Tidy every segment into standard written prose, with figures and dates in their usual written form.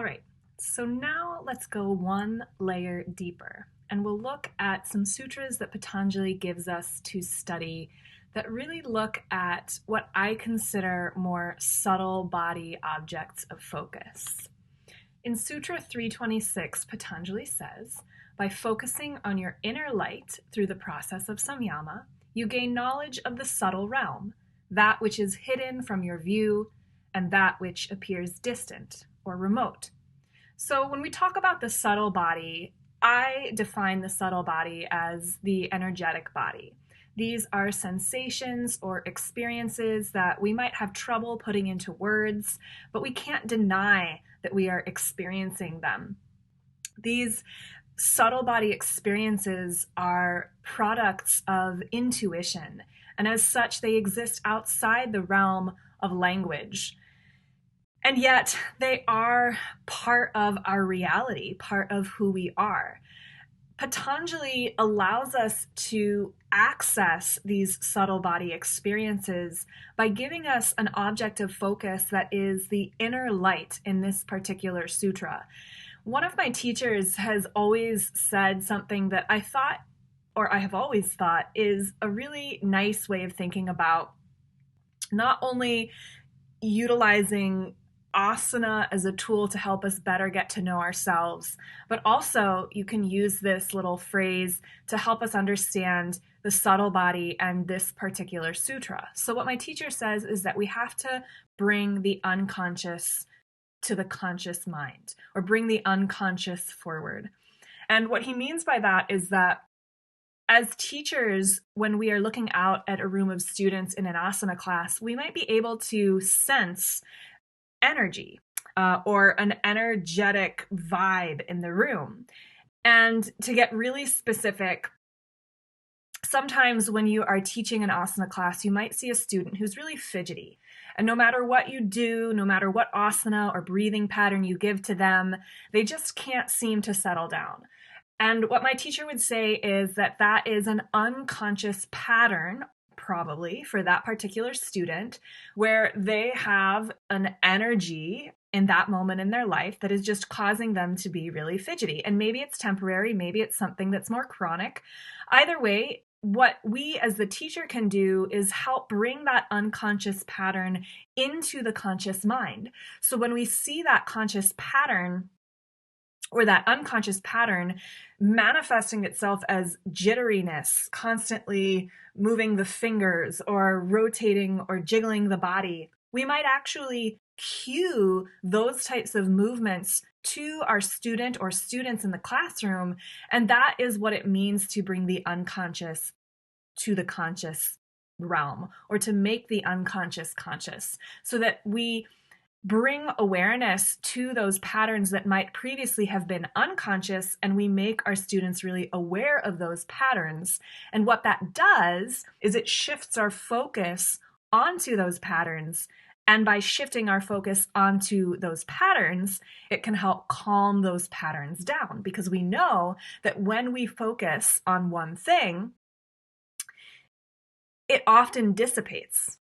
All right, so now let's go one layer deeper, and we'll look at some sutras that Patanjali gives us to study that really look at what I consider more subtle body objects of focus. In Sutra 326, Patanjali says, by focusing on your inner light through the process of samyama, you gain knowledge of the subtle realm, that which is hidden from your view and that which appears distant or remote. So when we talk about the subtle body, I define the subtle body as the energetic body. These are sensations or experiences that we might have trouble putting into words, but we can't deny that we are experiencing them. These subtle body experiences are products of intuition, and as such, they exist outside the realm of language. And yet, they are part of our reality, part of who we are. Patanjali allows us to access these subtle body experiences by giving us an object of focus that is the inner light in this particular sutra. One of my teachers has always said something that I thought, or I have always thought, is a really nice way of thinking about not only utilizing asana as a tool to help us better get to know ourselves, but also you can use this little phrase to help us understand the subtle body and this particular sutra. So what my teacher says is that we have to bring the unconscious to the conscious mind, or bring the unconscious forward. And what he means by that is that as teachers, when we are looking out at a room of students in an asana class, we might be able to sense energy or an energetic vibe in the room. And to get really specific, sometimes when you are teaching an asana class, you might see a student who's really fidgety. And no matter what you do, no matter what asana or breathing pattern you give to them, they just can't seem to settle down. And what my teacher would say is that that is an unconscious pattern, probably for that particular student, where they have an energy in that moment in their life that is just causing them to be really fidgety. And maybe it's temporary, maybe it's something that's more chronic. Either way, what we as the teacher can do is help bring that unconscious pattern into the conscious mind. So when we see that conscious pattern, or that unconscious pattern manifesting itself as jitteriness, constantly moving the fingers or rotating or jiggling the body, we might actually cue those types of movements to our student or students in the classroom. And that is what it means to bring the unconscious to the conscious realm, or to make the unconscious conscious, so that we bring awareness to those patterns that might previously have been unconscious, and we make our students really aware of those patterns. And what that does is it shifts our focus onto those patterns. And by shifting our focus onto those patterns, it can help calm those patterns down, because we know that when we focus on one thing, it often dissipates.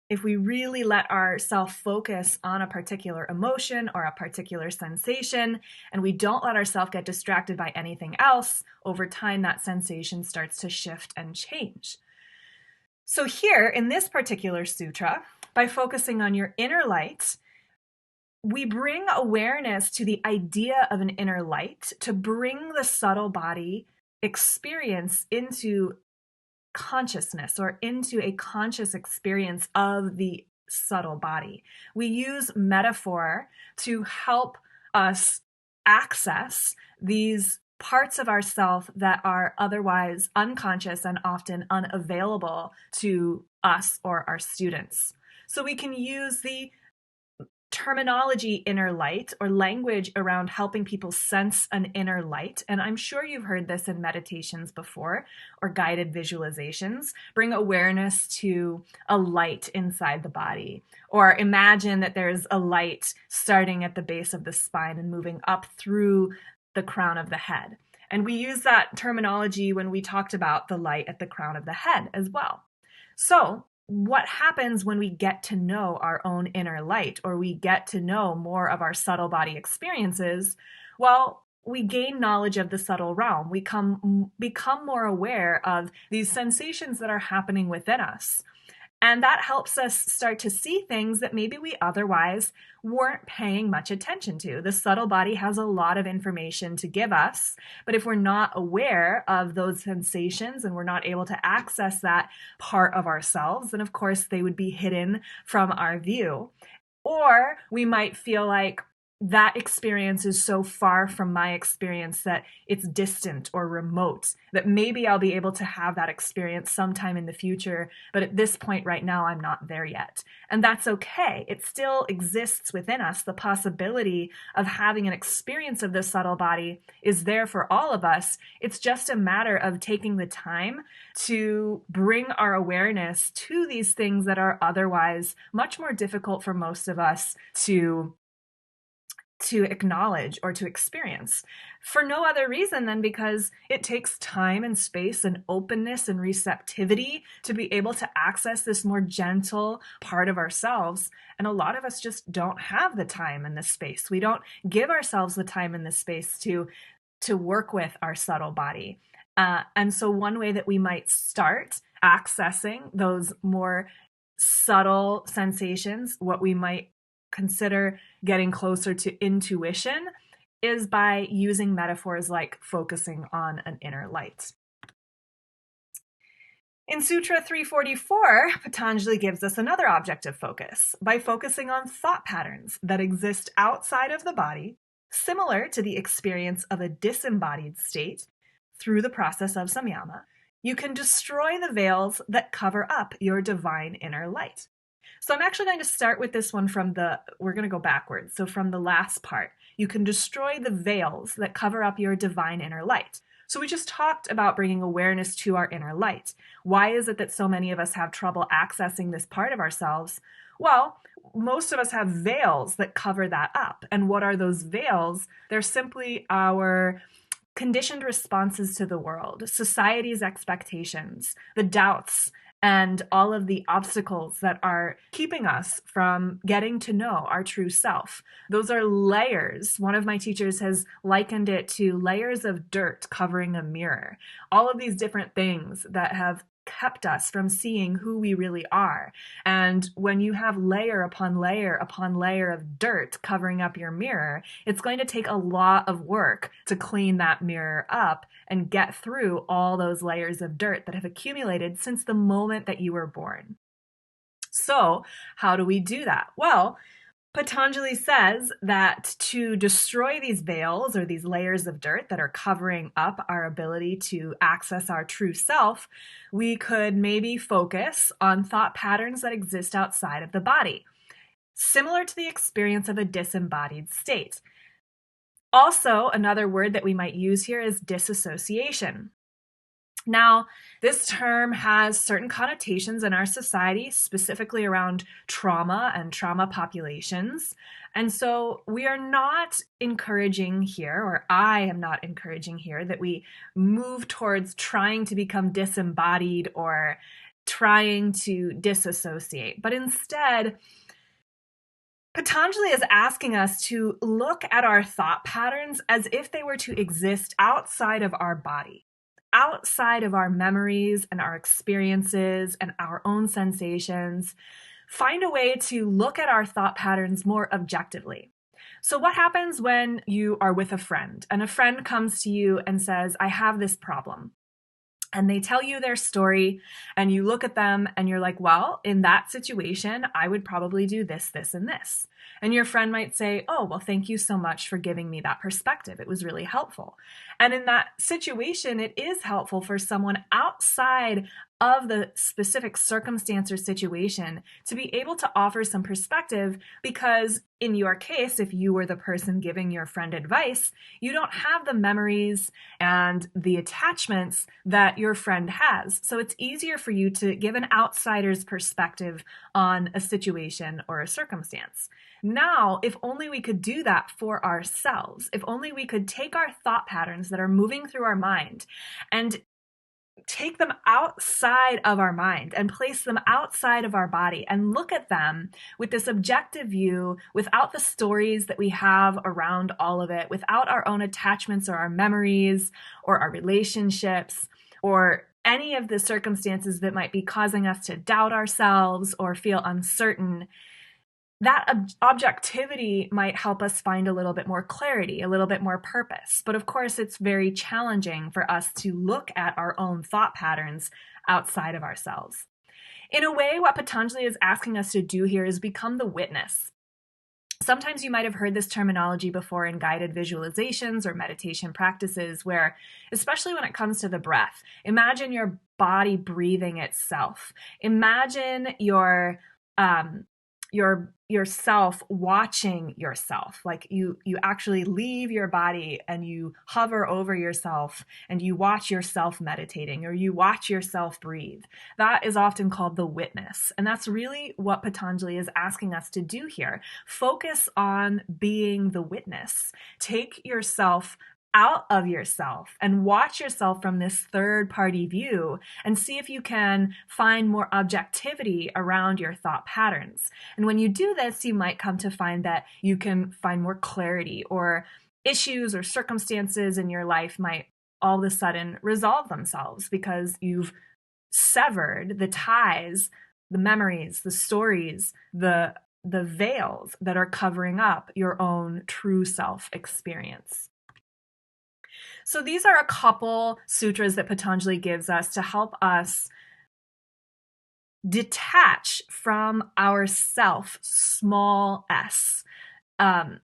If we really let ourselves focus on a particular emotion or a particular sensation, and we don't let ourselves get distracted by anything else, over time that sensation starts to shift and change. So here in this particular sutra, by focusing on your inner light, we bring awareness to the idea of an inner light to bring the subtle body experience into consciousness, or into a conscious experience of the subtle body. We use metaphor to help us access these parts of ourself that are otherwise unconscious and often unavailable to us or our students. So we can use the terminology inner light, or language around helping people sense an inner light. And I'm sure you've heard this in meditations before, or guided visualizations. Bring awareness to a light inside the body, or imagine that there's a light starting at the base of the spine and moving up through the crown of the head. And we use that terminology when we talked about the light at the crown of the head as well. So what happens when we get to know our own inner light, or we get to know more of our subtle body experiences? Well, we gain knowledge of the subtle realm. We become more aware of these sensations that are happening within us. And that helps us start to see things that maybe we otherwise weren't paying much attention to. The subtle body has a lot of information to give us, but if we're not aware of those sensations and we're not able to access that part of ourselves, then of course they would be hidden from our view. Or we might feel like that experience is so far from my experience that it's distant or remote, that maybe I'll be able to have that experience sometime in the future, but at this point right now, I'm not there yet. And that's okay. It still exists within us. The possibility of having an experience of the subtle body is there for all of us. It's just a matter of taking the time to bring our awareness to these things that are otherwise much more difficult for most of us to acknowledge or to experience, for no other reason than because it takes time and space and openness and receptivity to be able to access this more gentle part of ourselves. And a lot of us just don't have the time and the space. We don't give ourselves the time and the space to work with our subtle body. And so one way that we might start accessing those more subtle sensations, what we might consider getting closer to intuition, is by using metaphors like focusing on an inner light. In Sutra 344, Patanjali gives us another object of focus by focusing on thought patterns that exist outside of the body, similar to the experience of a disembodied state. Through the process of samyama, you can destroy the veils that cover up your divine inner light. So I'm actually going to start with this one we're going to go backwards. So from the last part, you can destroy the veils that cover up your divine inner light. So we just talked about bringing awareness to our inner light. Why is it that so many of us have trouble accessing this part of ourselves? Well, most of us have veils that cover that up. And what are those veils? They're simply our conditioned responses to the world, society's expectations, the doubts, and all of the obstacles that are keeping us from getting to know our true self. Those are layers. One of my teachers has likened it to layers of dirt covering a mirror. All of these different things that have kept us from seeing who we really are. And when you have layer upon layer upon layer of dirt covering up your mirror, it's going to take a lot of work to clean that mirror up and get through all those layers of dirt that have accumulated since the moment that you were born. So, how do we do that? Well, Patanjali says that to destroy these veils or these layers of dirt that are covering up our ability to access our true self, we could maybe focus on thought patterns that exist outside of the body, similar to the experience of a disembodied state. Also, another word that we might use here is disassociation. Now, this term has certain connotations in our society, specifically around trauma and trauma populations. And so we are not encouraging here, or I am not encouraging here, that we move towards trying to become disembodied or trying to disassociate. But instead, Patanjali is asking us to look at our thought patterns as if they were to exist outside of our body, outside of our memories and our experiences and our own sensations. Find a way to look at our thought patterns more objectively. So what happens when you are with a friend and a friend comes to you and says, I have this problem? And they tell you their story and you look at them and you're like, well, in that situation, I would probably do this, this, and this. And your friend might say, oh, well, thank you so much for giving me that perspective. It was really helpful. And in that situation, it is helpful for someone outside of the specific circumstance or situation to be able to offer some perspective, because in your case, if you were the person giving your friend advice, you don't have the memories and the attachments that your friend has. So it's easier for you to give an outsider's perspective on a situation or a circumstance. Now, if only we could do that for ourselves, if only we could take our thought patterns that are moving through our mind and take them outside of our mind and place them outside of our body and look at them with this objective view, without the stories that we have around all of it, without our own attachments or our memories or our relationships or any of the circumstances that might be causing us to doubt ourselves or feel uncertain. That objectivity might help us find a little bit more clarity, a little bit more purpose. But of course, it's very challenging for us to look at our own thought patterns outside of ourselves. In a way, what Patanjali is asking us to do here is become the witness. Sometimes you might have heard this terminology before in guided visualizations or meditation practices where, especially when it comes to the breath, imagine your body breathing itself. Imagine yourself watching yourself, like you actually leave your body and you hover over yourself and you watch yourself meditating or you watch yourself breathe. That is often called the witness. And that's really what Patanjali is asking us to do here. Focus on being the witness. Take yourself out of yourself and watch yourself from this third-party view and see if you can find more objectivity around your thought patterns. And when you do this, you might come to find that you can find more clarity, or issues or circumstances in your life might all of a sudden resolve themselves because you've severed the ties, the memories, the stories, the veils that are covering up your own true self experience. So these are a couple sutras that Patanjali gives us to help us detach from our self, small s, and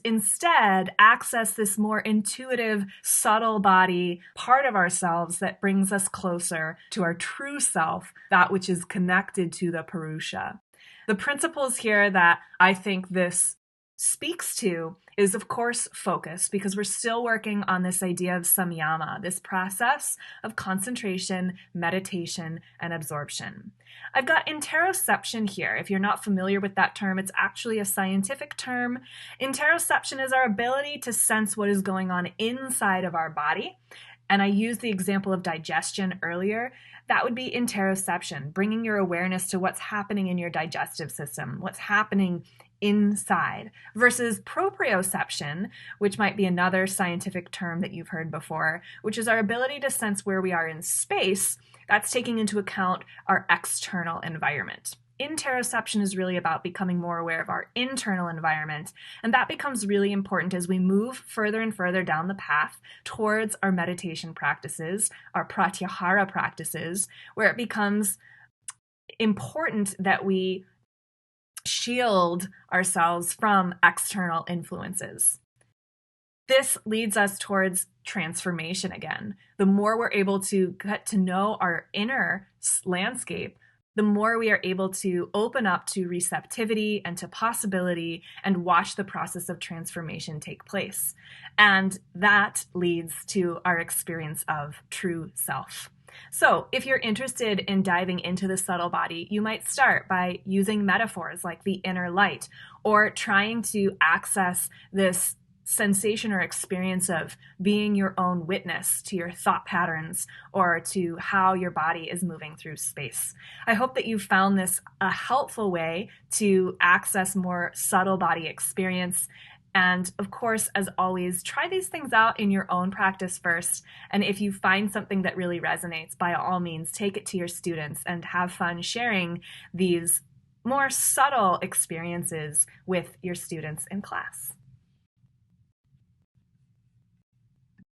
instead access this more intuitive, subtle body part of ourselves that brings us closer to our true self, that which is connected to the Purusha. The principles here that I think this speaks to is, of course, focus, because we're still working on this idea of samyama, this process of concentration, meditation, and absorption. I've got interoception here. If you're not familiar with that term, it's actually a scientific term. Interoception is our ability to sense what is going on inside of our body. And I used the example of digestion earlier. That would be interoception, bringing your awareness to what's happening in your digestive system, what's happening inside, versus proprioception, which might be another scientific term that you've heard before, which is our ability to sense where we are in space. That's taking into account our external environment. Interoception is really about becoming more aware of our internal environment, and that becomes really important as we move further and further down the path towards our meditation practices, our pratyahara practices, where it becomes important that we shield ourselves from external influences. This leads us towards transformation again. The more we're able to get to know our inner landscape, the more we are able to open up to receptivity and to possibility and watch the process of transformation take place. And that leads to our experience of true self. So if you're interested in diving into the subtle body, you might start by using metaphors like the inner light, or trying to access this sensation or experience of being your own witness to your thought patterns or to how your body is moving through space. I hope that you found this a helpful way to access more subtle body experience. And of course, as always, try these things out in your own practice first. And if you find something that really resonates, by all means, take it to your students and have fun sharing these more subtle experiences with your students in class.